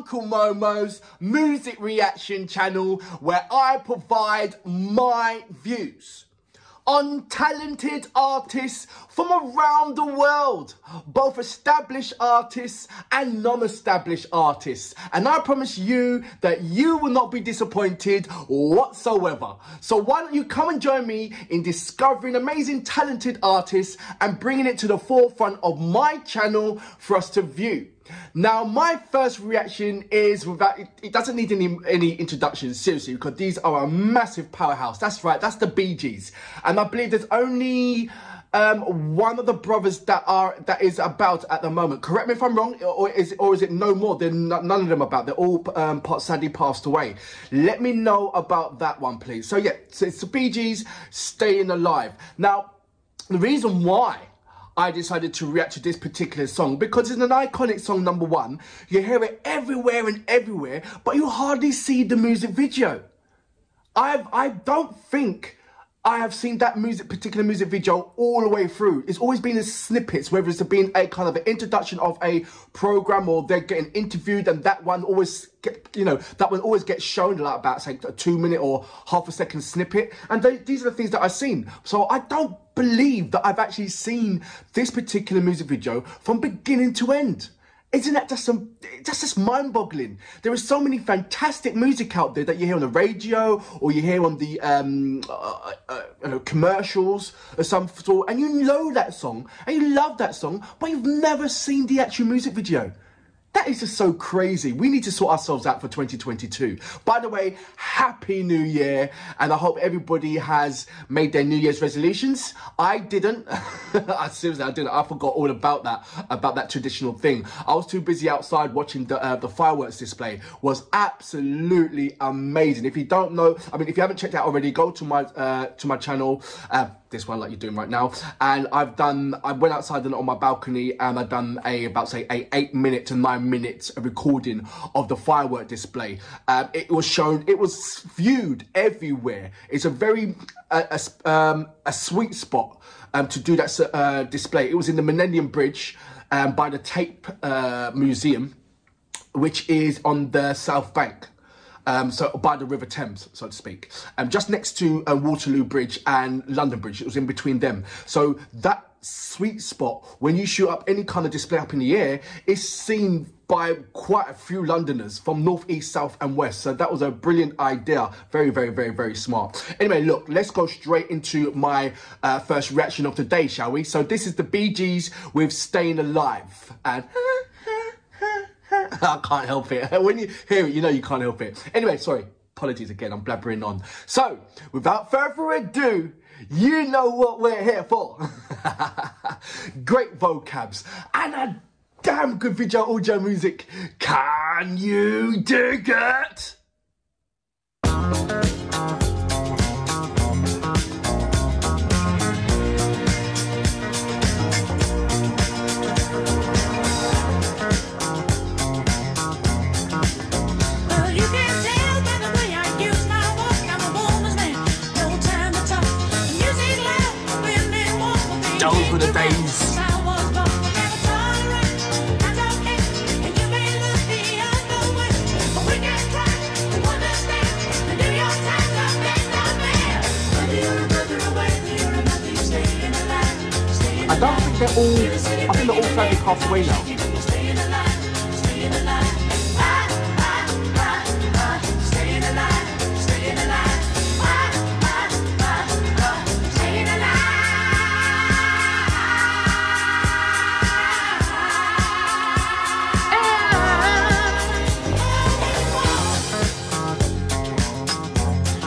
Uncle Momo's music reaction channel, where I provide my views on talented artists from around the world, both established artists and non-established artists. And I promise you that you will not be disappointed whatsoever. So why don't you come and join me in discovering amazing talented artists and bringing it to the forefront of my channel for us to view. Now, my first reaction is without, it doesn't need any introduction, seriously, because these are a massive powerhouse. That's right, that's the Bee Gees. And I believe there's only one of the brothers that is about at the moment. Correct me if I'm wrong, or is it no more? None of them about. They're all sadly passed away. Let me know about that one, please. So yeah, so it's the Bee Gees, Stayin' Alive. Now, the reason why I decided to react to this particular song, because it's an iconic song, number one. You hear it everywhere and everywhere, but you hardly see the music video. I don't think I have seen that particular music video all the way through. It's always been in snippets, whether it's been a kind of an introduction of a program or they're getting interviewed, and that one always gets shown like about, say, a 2-minute or half a second snippet. And these are the things that I've seen. So I don't believe that I've actually seen this particular music video from beginning to end. Isn't that just mind-boggling? There is so many fantastic music out there that you hear on the radio or you hear on the commercials of some sort, and you know that song and you love that song, but you've never seen the actual music video. That is just so crazy. We need to sort ourselves out for 2022. By the way, Happy New Year. And I hope everybody has made their New Year's resolutions. I didn't. Seriously, I didn't. I forgot all about that traditional thing. I was too busy outside watching the fireworks display. Was absolutely amazing. If you don't know, I mean, if you haven't checked it out already, go to my channel. This one like you're doing right now, and I went outside on my balcony and I've done about say 8 minute to 9 minutes recording of the firework display. It was shown, it was viewed everywhere. It's a very a sweet spot to do that display. It was in the Millennium Bridge by the Tape Museum, which is on the South Bank. So by the River Thames, so to speak, just next to Waterloo Bridge and London Bridge. It was in between them. So that sweet spot, when you shoot up any kind of display up in the air, is seen by quite a few Londoners from north, east, south and west. So that was a brilliant idea. Very, very, very, very smart. Anyway, look, let's go straight into my first reaction of the day, shall we? So this is the Bee Gees with Stayin' Alive. And I can't help it. When you hear it, you know you can't help it. Anyway, sorry. Apologies again. I'm blabbering on. So, without further ado, you know what we're here for. Great vocabs and a damn good video audio music. Can you dig it? Those were the days. I don't think they're all, I think they're all sadly passed away now.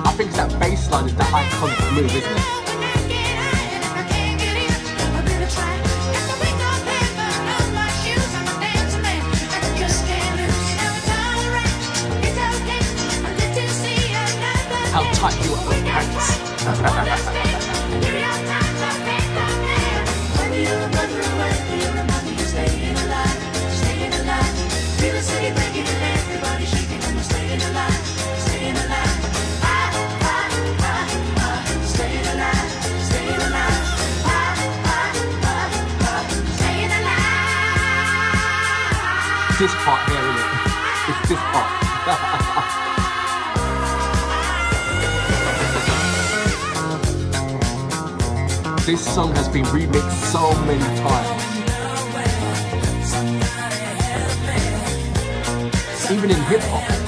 I think that bass line is that iconic move, isn't it? How tight you are with pants. This part here, isn't it? It's this part. This song has been remixed so many times. Even in hip hop.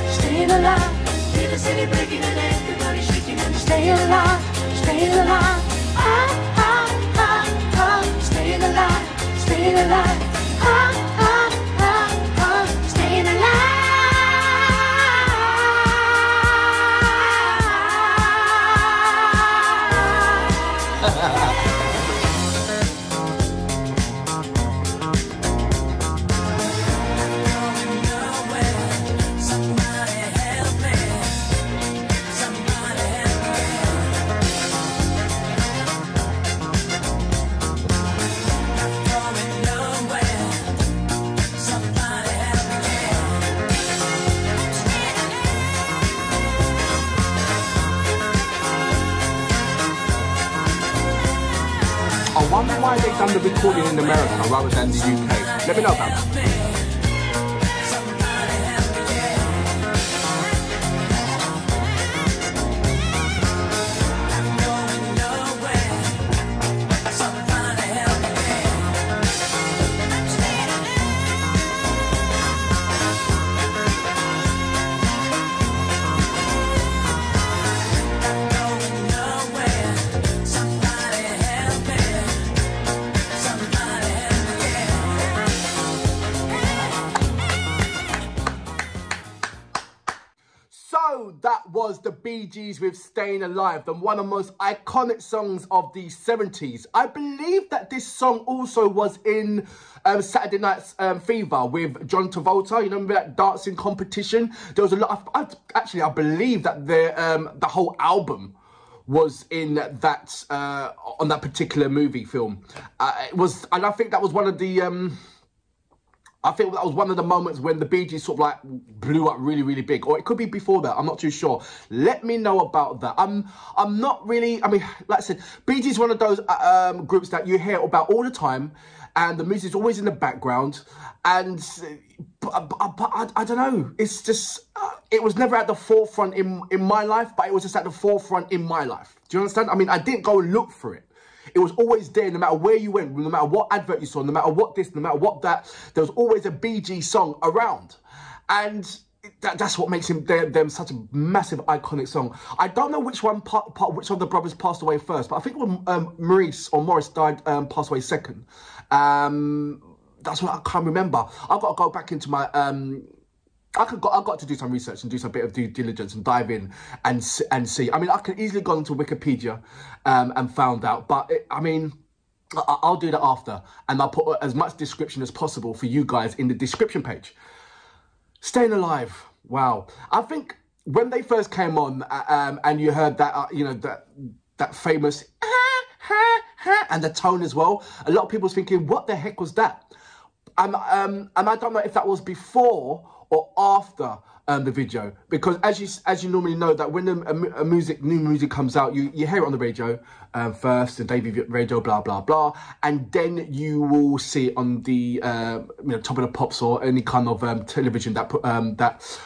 Staying alive, feel the city breaking and everybody shaking and staying alive, staying alive, staying alive, staying alive, staying alive. I wonder why they've done the recording in America rather than the UK. Let me know about that. So that was the Bee Gees with Stayin' Alive, one of the most iconic songs of the 70s. I believe that this song also was in Saturday Night Fever with John Travolta. You remember that dancing competition? There was a lot of, I believe that the whole album was in that, on that particular movie film. And I think that was one of the, I think that was one of the moments when the Bee Gees sort of like blew up really, really big. Or it could be before that, I'm not too sure. Let me know about that. I'm not really, I mean, like I said, Bee Gees is one of those groups that you hear about all the time. And the music's always in the background. And but I don't know. It's just, it was never at the forefront in my life, but it was just at the forefront in my life. Do you understand? I mean, I didn't go and look for it. It was always there, no matter where you went, no matter what advert you saw, no matter what this, no matter what that, there was always a Bee Gees song around. And that's what makes them such a massive, iconic song. I don't know which one, which of the brothers passed away first, but I think when Maurice died, passed away second. That's what I can't remember. I've got to go back into my... I've got to do some research and do some bit of due diligence and dive in and see. I mean, I could easily go into Wikipedia and found out, but I mean, I'll do that after, and I'll put as much description as possible for you guys in the description page. Stayin' Alive, wow. I think when they first came on and you heard that, you know, that famous and the tone as well, a lot of people was thinking, what the heck was that? And I don't know if that was before or after the video, because as you normally know that when new music comes out, you hear it on the radio first, the Davey radio, blah blah blah, and then you will see it on the you know, Top of the Pops or any kind of television that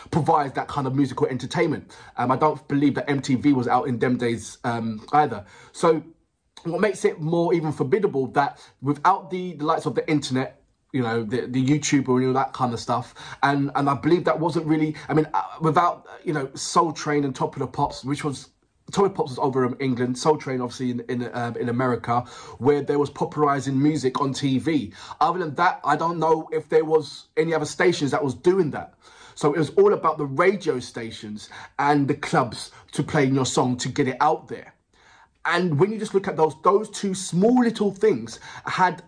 provides that kind of musical entertainment. I don't believe that MTV was out in them days either. So what makes it more even formidable that without the likes of the internet, you know, the YouTube or all that kind of stuff. And I believe that wasn't really, I mean, without, you know, Soul Train and Top of the Pops, which was, Top of the Pops was over in England, Soul Train obviously in America, where there was popularizing music on TV. Other than that, I don't know if there was any other stations that was doing that. So it was all about the radio stations and the clubs to play your song to get it out there. And when you just look at those two small little things had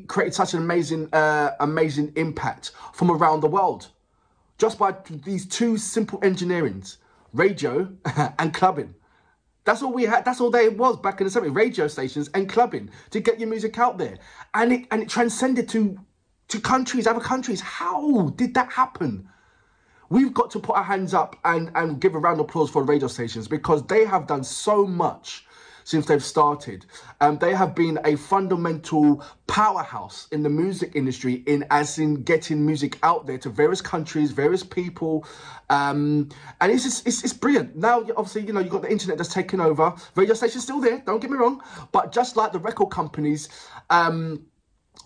created such an amazing impact from around the world. Just by these two simple engineerings, radio and clubbing. That's all we had. That's all there was back in the 70s, radio stations and clubbing to get your music out there. And it transcended to countries, other countries. How did that happen? We've got to put our hands up and give a round of applause for the radio stations, because they have done so much since they've started. They have been a fundamental powerhouse in the music industry as in getting music out there to various countries, various people. And it's brilliant. Now, obviously, you've got the internet that's taken over. Radio stations still there, don't get me wrong. But just like the record companies,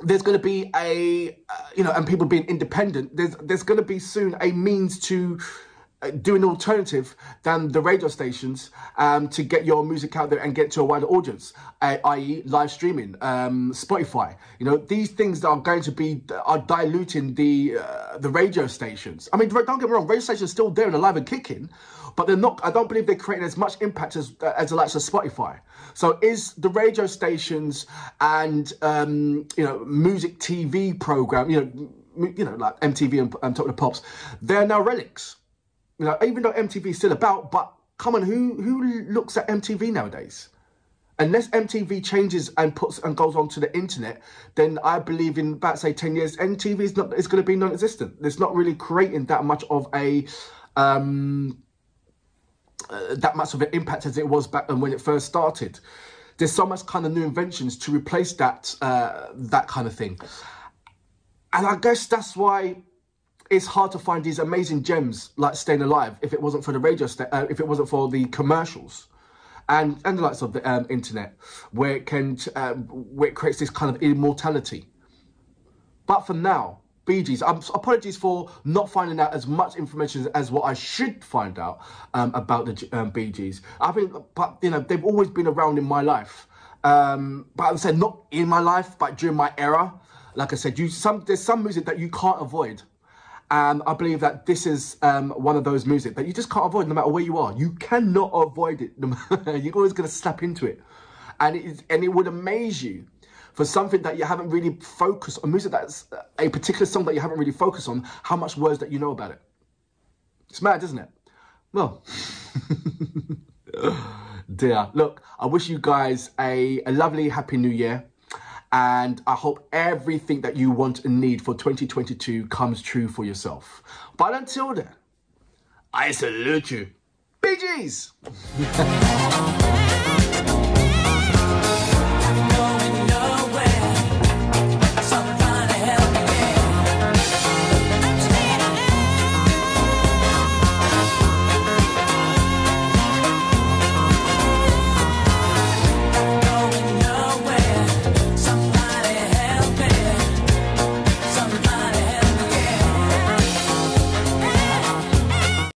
there's going to be and people being independent, there's going to be soon a means to do an alternative than the radio stations to get your music out there and get to a wider audience, i.e. live streaming, Spotify. These things are going to be diluting the radio stations. I mean, don't get me wrong, radio stations are still there and alive and kicking, but they're not. I don't believe they're creating as much impact as the likes of Spotify. So is the radio stations and music TV program, like MTV and Top of the Pops, they're now relics. Even though MTV is still about, but come on, who looks at MTV nowadays? Unless MTV changes and goes onto the internet, then I believe in about, say, 10 years, MTV is going to be non-existent. It's not really creating that much of an impact as it was back when it first started. There's so much kind of new inventions to replace that kind of thing. And I guess that's why it's hard to find these amazing gems like Stayin' Alive if it wasn't for the if it wasn't for the commercials and the likes of the internet, where it creates this kind of immortality. But for now, Bee Gees, apologies for not finding out as much information as what I should find out about the Bee Gees. I think, but they've always been around in my life. But I would say not in my life, but during my era. Like I said, there's some music that you can't avoid. And I believe that this is one of those music that you just can't avoid no matter where you are. You cannot avoid it. You're always going to slap into it. And it would amaze you for something that you haven't really focused on, music that's a particular song that you haven't really focused on, how much words that you know about it. It's mad, isn't it? Well, dear. Look, I wish you guys a lovely, happy new year. And I hope everything that you want and need for 2022 comes true for yourself. But until then, I salute you. Bee Gees!